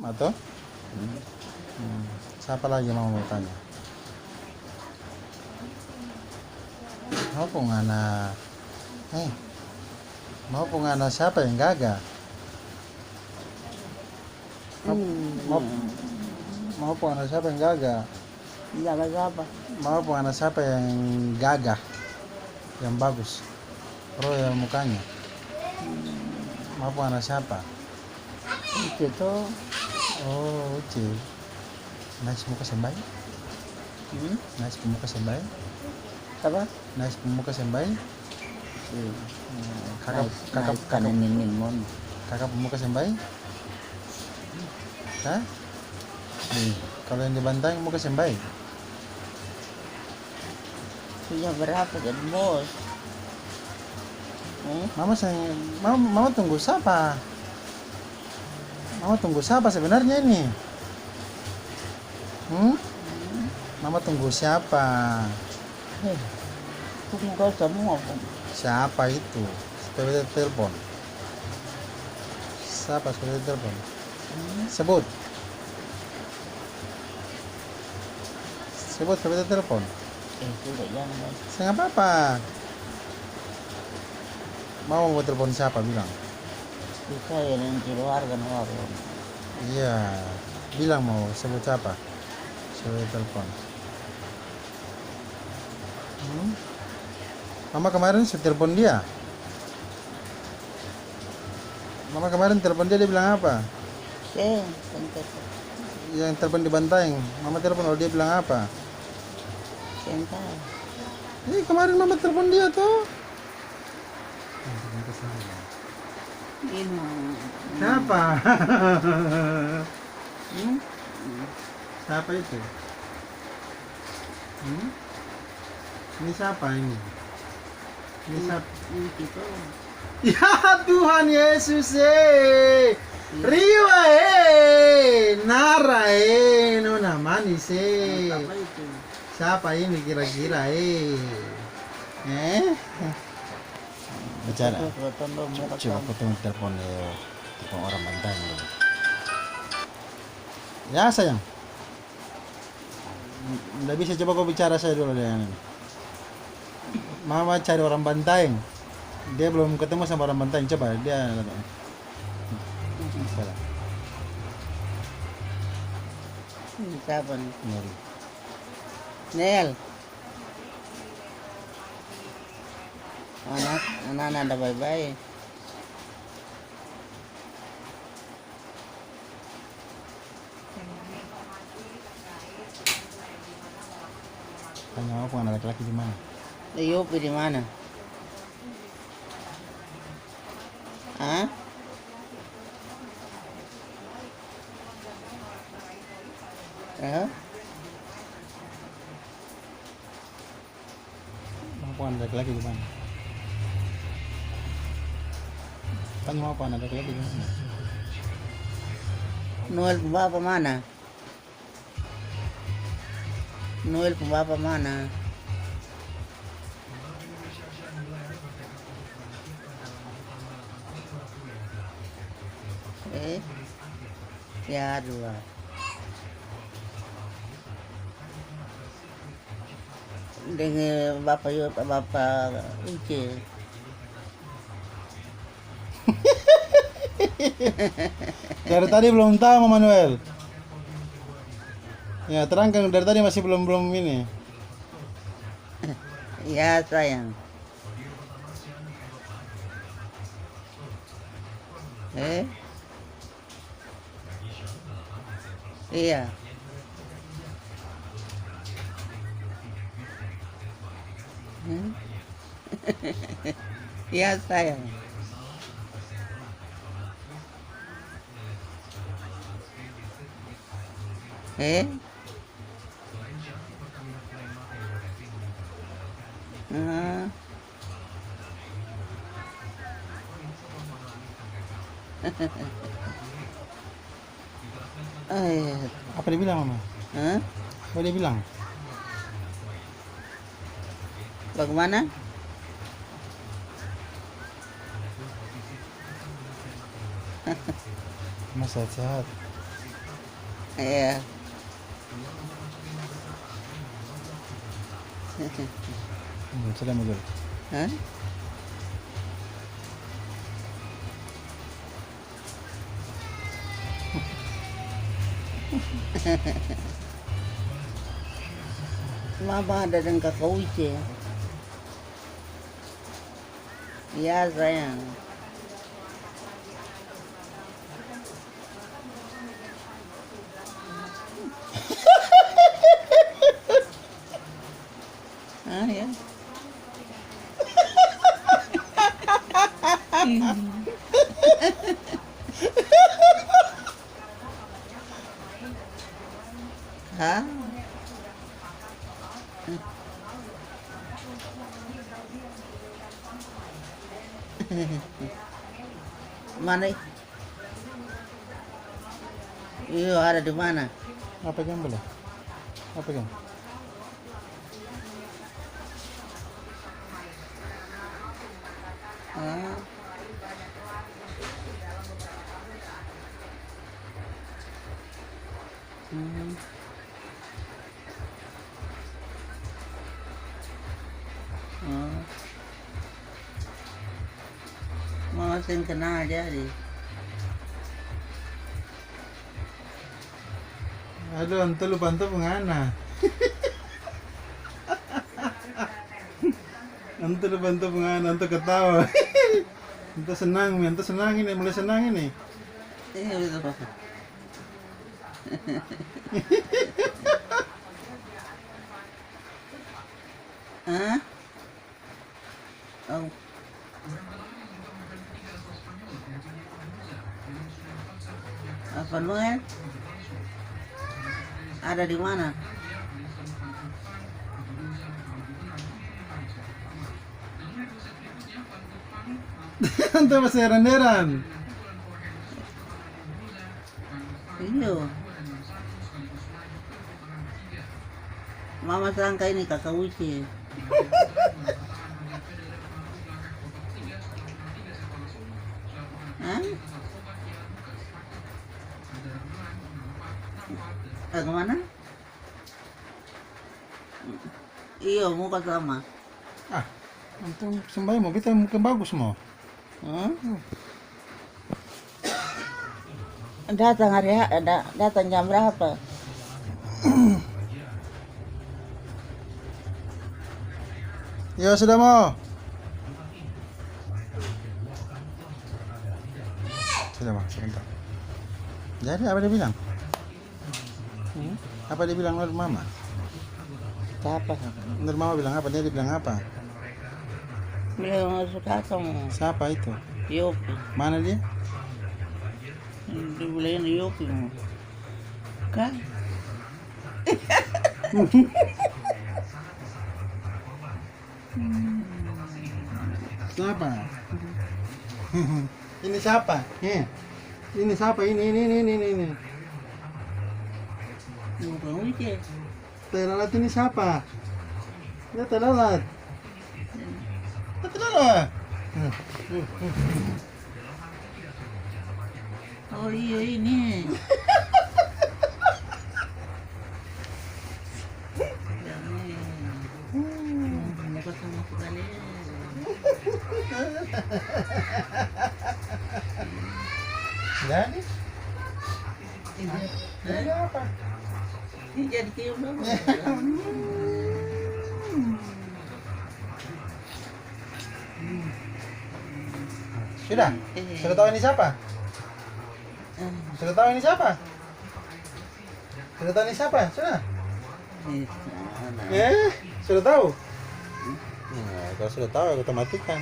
Atau? Siapa lagi mau tanya? Mau pengana siapa yang gagah? Mau pengana siapa yang gagah? Jaga siapa? Mau pengana siapa yang gagah? Yang bagus. Royal mukanya. Mau pengana siapa? Itu tuh. Oh, Uci. Nice muka sembai. Nice pemuka sembai. Apa? Nice pemuka sembai. Kakak kanin mon. Kakak pemuka sembai. Hah? Nih, kalau yang dibantai muka sembai. Punya berapa jadi bos? Mama tunggu siapa? Mama tunggu siapa sebenarnya ini? Mama tunggu siapa? Tunggu kau semua pun. Siapa itu? Sepeda telepon. Siapa sepeda telepon? Sebut sepeda telepon. Sudah jangan. Saya nggak apa-apa. Mau telepon siapa bilang? Bisa ya nanti luar kan warung. Iya, bilang mau sebut siapa? Sepeda telepon. Mama kemarin telepon dia. Mama kemarin telepon dia bilang apa? Yang telepon di Bantaeng. Mama telepon kalau dia bilang apa? Ini kemarin mama telepon dia tuh. Siapa? Siapa itu? Ini siapa ini? Ini siapa? Ya Tuhan Yesus Riwa Nara Nona manis Siapa ini kira-kira Bicara. Coba potong telepon orang Bantaeng dulu. Ya sayang. Nggak bisa, coba kau bicara saya dulu dengan ini. Mama cari orang Bantaeng. Dia belum ketemu sama orang Bantaeng. Coba dia. Siapa nih? Nel. Anak ada baik-baik. Tanya apa anak laki-laki di mana? Yopi di mana? Hah? Apa anak laki-laki di mana? Tanya apa anak laki-laki di mana? Noel pembapa mana? Noel pembapa mana? Ya dua. Dengan bapak Uci. Dari tadi belum tahu Mama Manuel. Ya terangkan dari tadi masih belum ini. Ya sayang. Iya. Ya sayang. Apa dia bilang Mama? Apa dia bilang? Bagaimana? Mas sehat-sehat. Iya. Sudah mau dulu. Hah? Mama ada dan kakak Uce. Iya sayang. Ah ya. Hah? Mana? Iya, ada di mana? Apa kan boleh? Apa kan? Ah. Hmm. Oh. Masih kenal jadi. Aduh, ente lu bantu pengana. Ente lu bantu pengana, ente ketawa. Ente senang ini, mulai senang ini. Iya betul. Hah? Oh. Apa Noel? Ada di mana? Ente masih heran-heran. Iya. Mama sangka ini kakak Uci. Hah? Kemana? Iya, muka sama. Ah, ente sembahyang mau kita muka bagus mau. Hmm? Datang datang jam berapa? Ya sudah mau. Sudah mau, sebentar. Jadi apa dia bilang? Apa dia bilang Nur Mama? Siapa? Nur Mama bilang apa? Dia bilang apa? Beliau masuk datang. Siapa itu? Yopi. Mana dia? Dibeliin Yopi. Kan? Siapa? Ini siapa? Ini siapa? Ini. Muka Uci. Telalat ini siapa? Ya telalat. Telalat. Oh iya ini. Muka sama sekali. Jadi? Ini apa? Ini jadi cium dong. Sudah? Sudah tahu ini siapa? Sudah tahu ini siapa? Sudah tahu ini siapa? Sudah? Sudah tahu? Nah, kalau sudah tahu, aku matikan.